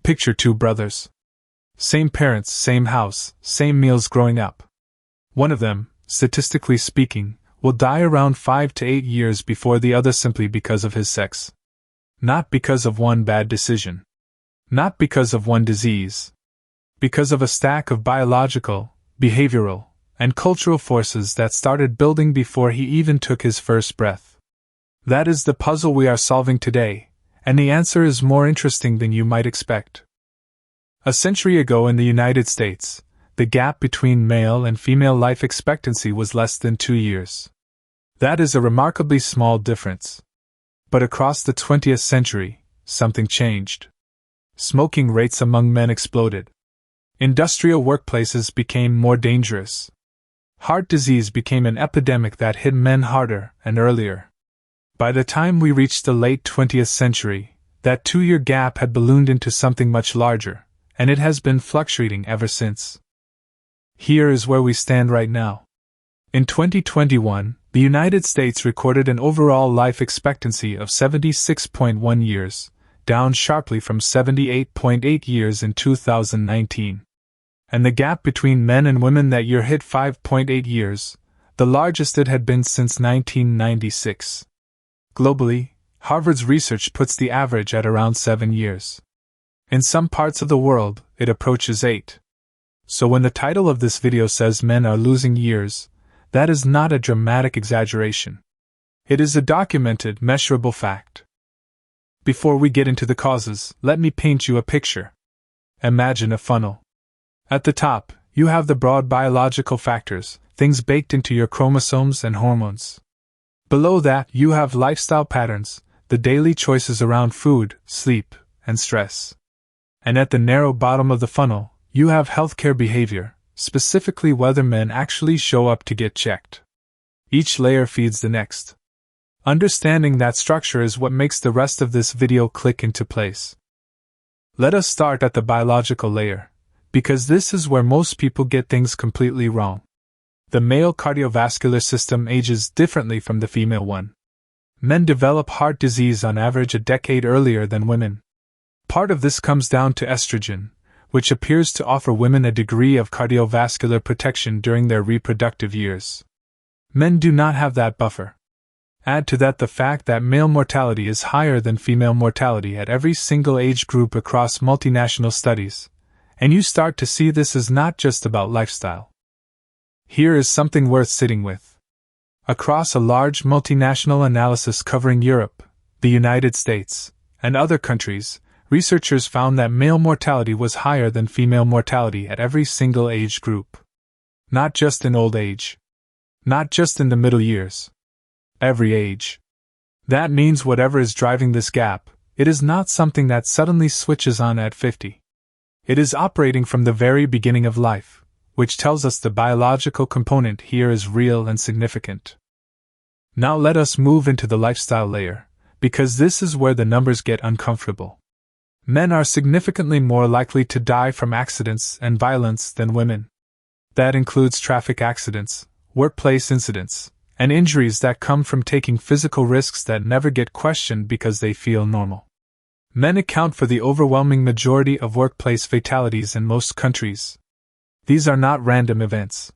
Picture two brothers. Same parents, same house, same meals growing up. One of them, statistically speaking, will die around 5 to 8 years before the other simply because of his sex. Not because of one bad decision. Not because of one disease. Because of a stack of biological, behavioral, and cultural forces that started building before he even took his first breath. That is the puzzle we are solving today, and the answer is more interesting than you might expect. A century ago in the United States, the gap between male and female life expectancy was less than 2 years. That is a remarkably small difference. But across the 20th century, something changed. Smoking rates among men exploded. Industrial workplaces became more dangerous. Heart disease became an epidemic that hit men harder and earlier. By the time we reached the late 20th century, that 2-year gap had ballooned into something much larger, and it has been fluctuating ever since. Here is where we stand right now. In 2021, the United States recorded an overall life expectancy of 76.1 years, down sharply from 78.8 years in 2019. And the gap between men and women that year hit 5.8 years, the largest it had been since 1996. Globally, Harvard's research puts the average at around 7 years. In some parts of the world, it approaches 8. So when the title of this video says men are losing years, that is not a dramatic exaggeration. It is a documented, measurable fact. Before we get into the causes, let me paint you a picture. Imagine a funnel. At the top, you have the broad biological factors, things baked into your chromosomes and hormones. Below that, you have lifestyle patterns, the daily choices around food, sleep, and stress. And at the narrow bottom of the funnel, you have healthcare behavior, specifically whether men actually show up to get checked. Each layer feeds the next. Understanding that structure is what makes the rest of this video click into place. Let us start at the biological layer, because this is where most people get things completely wrong. The male cardiovascular system ages differently from the female one. Men develop heart disease on average a decade earlier than women. Part of this comes down to estrogen, which appears to offer women a degree of cardiovascular protection during their reproductive years. Men do not have that buffer. Add to that the fact that male mortality is higher than female mortality at every single age group across multinational studies, and you start to see this is not just about lifestyle. Here is something worth sitting with. Across a large multinational analysis covering Europe, the United States, and other countries, researchers found that male mortality was higher than female mortality at every single age group. Not just in old age. Not just in the middle years. Every age. That means whatever is driving this gap, it is not something that suddenly switches on at 50. It is operating from the very beginning of life, which tells us the biological component here is real and significant. Now let us move into the lifestyle layer, because this is where the numbers get uncomfortable. Men are significantly more likely to die from accidents and violence than women. That includes traffic accidents, workplace incidents, and injuries that come from taking physical risks that never get questioned because they feel normal. Men account for the overwhelming majority of workplace fatalities in most countries. These are not random events.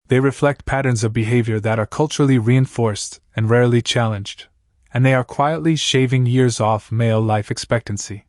They reflect patterns of behavior that are culturally reinforced and rarely challenged, and they are quietly shaving years off male life expectancy.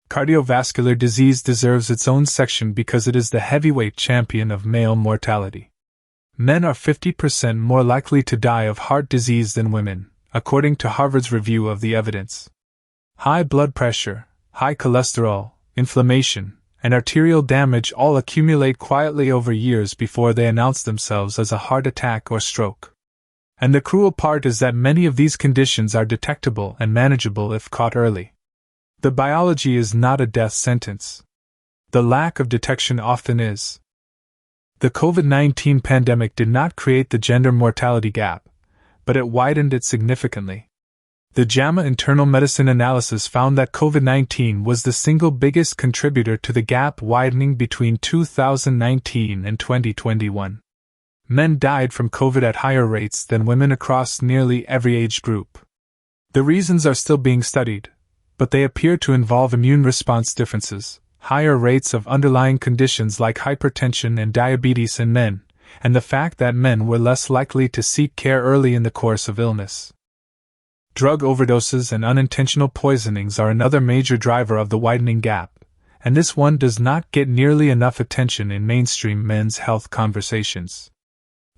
Cardiovascular disease deserves its own section because it is the heavyweight champion of male mortality. Men are 50% more likely to die of heart disease than women, according to Harvard's review of the evidence. High blood pressure, high cholesterol, inflammation, and arterial damage all accumulate quietly over years before they announce themselves as a heart attack or stroke. And the cruel part is that many of these conditions are detectable and manageable if caught early. The biology is not a death sentence. The lack of detection often is. The COVID-19 pandemic did not create the gender mortality gap, but it widened it significantly. The JAMA internal medicine analysis found that COVID-19 was the single biggest contributor to the gap widening between 2019 and 2021. Men died from COVID at higher rates than women across nearly every age group. The reasons are still being studied, but they appear to involve immune response differences, higher rates of underlying conditions like hypertension and diabetes in men, and the fact that men were less likely to seek care early in the course of illness. Drug overdoses and unintentional poisonings are another major driver of the widening gap, and this one does not get nearly enough attention in mainstream men's health conversations.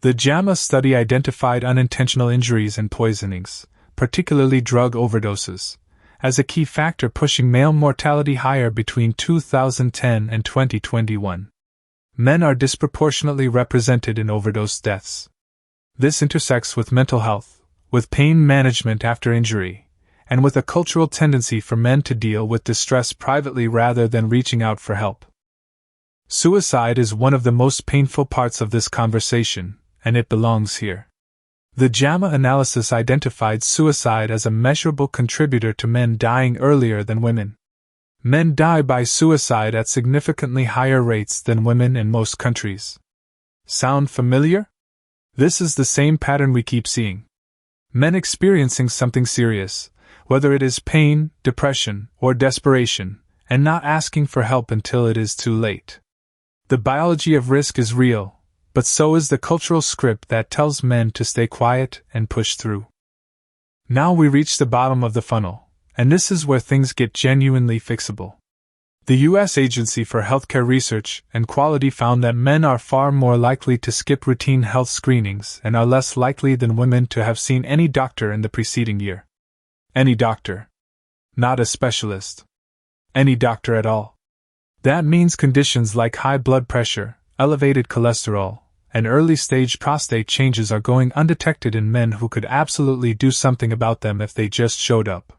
The JAMA study identified unintentional injuries and poisonings, particularly drug overdoses, as a key factor pushing male mortality higher between 2010 and 2021. Men are disproportionately represented in overdose deaths. This intersects with mental health, with pain management after injury, and with a cultural tendency for men to deal with distress privately rather than reaching out for help. Suicide is one of the most painful parts of this conversation, and it belongs here. The JAMA analysis identified suicide as a measurable contributor to men dying earlier than women. Men die by suicide at significantly higher rates than women in most countries. Sound familiar? This is the same pattern we keep seeing. Men experiencing something serious, whether it is pain, depression, or desperation, and not asking for help until it is too late. The biology of risk is real, but so is the cultural script that tells men to stay quiet and push through. Now we reach the bottom of the funnel, and this is where things get genuinely fixable. The U.S. Agency for Healthcare Research and Quality found that men are far more likely to skip routine health screenings and are less likely than women to have seen any doctor in the preceding year. Any doctor. Not a specialist. Any doctor at all. That means conditions like high blood pressure, elevated cholesterol, and early-stage prostate changes are going undetected in men who could absolutely do something about them if they just showed up.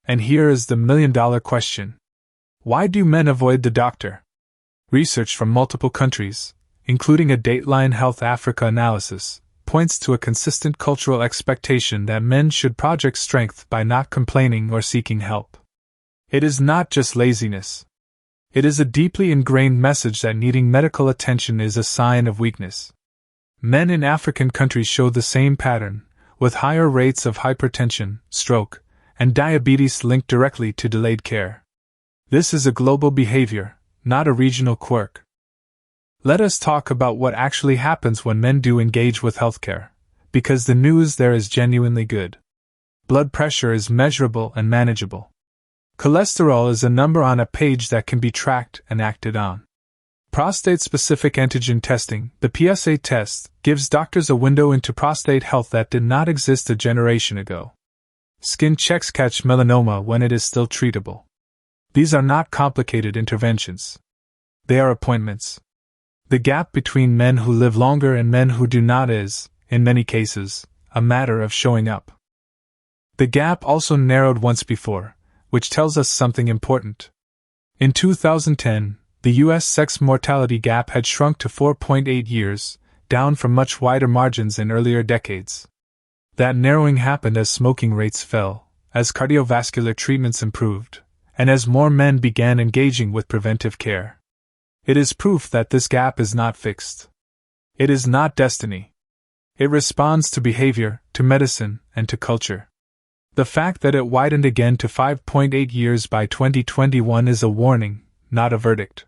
And here is the million-dollar question. Why do men avoid the doctor? Research from multiple countries, including a Dateline Health Africa analysis, points to a consistent cultural expectation that men should project strength by not complaining or seeking help. It is not just laziness. It is a deeply ingrained message that needing medical attention is a sign of weakness. Men in African countries show the same pattern, with higher rates of hypertension, stroke, and diabetes linked directly to delayed care. This is a global behavior, not a regional quirk. Let us talk about what actually happens when men do engage with healthcare, because the news there is genuinely good. Blood pressure is measurable and manageable. Cholesterol is a number on a page that can be tracked and acted on. Prostate-specific antigen testing, the PSA test, gives doctors a window into prostate health that did not exist a generation ago. Skin checks catch melanoma when it is still treatable. These are not complicated interventions. They are appointments. The gap between men who live longer and men who do not is, in many cases, a matter of showing up. The gap also narrowed once before, which tells us something important. In 2010, the U.S. sex mortality gap had shrunk to 4.8 years, down from much wider margins in earlier decades. That narrowing happened as smoking rates fell, as cardiovascular treatments improved, and as more men began engaging with preventive care. It is proof that this gap is not fixed. It is not destiny. It responds to behavior, to medicine, and to culture. The fact that it widened again to 5.8 years by 2021 is a warning, not a verdict.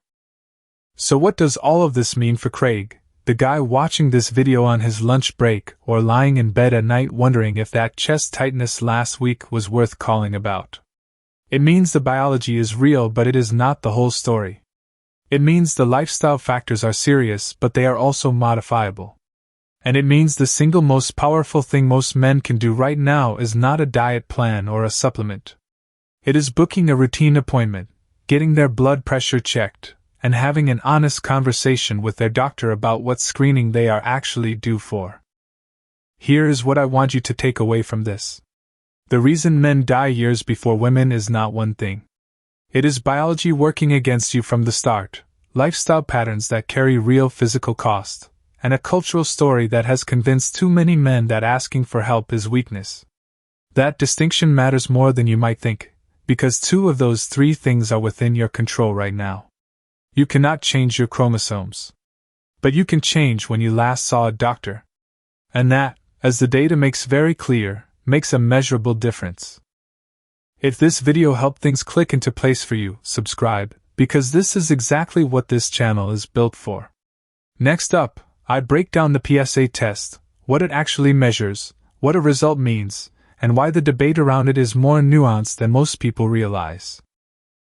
So what does all of this mean for Craig, the guy watching this video on his lunch break or lying in bed at night wondering if that chest tightness last week was worth calling about? It means the biology is real, but it is not the whole story. It means the lifestyle factors are serious, but they are also modifiable. And it means the single most powerful thing most men can do right now is not a diet plan or a supplement. It is booking a routine appointment, getting their blood pressure checked, and having an honest conversation with their doctor about what screening they are actually due for. Here is what I want you to take away from this. The reason men die years before women is not one thing. It is biology working against you from the start, lifestyle patterns that carry real physical cost, and a cultural story that has convinced too many men that asking for help is weakness. That distinction matters more than you might think, because two of those three things are within your control right now. You cannot change your chromosomes. But you can change when you last saw a doctor. And that, as the data makes very clear, makes a measurable difference. If this video helped things click into place for you, subscribe, because this is exactly what this channel is built for. Next up, I break down the PSA test, what it actually measures, what a result means, and why the debate around it is more nuanced than most people realize.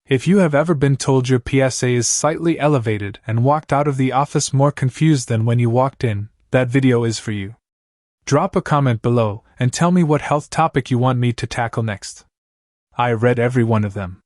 If you have ever been told your PSA is slightly elevated and walked out of the office more confused than when you walked in, that video is for you. Drop a comment below and tell me what health topic you want me to tackle next. I read every one of them.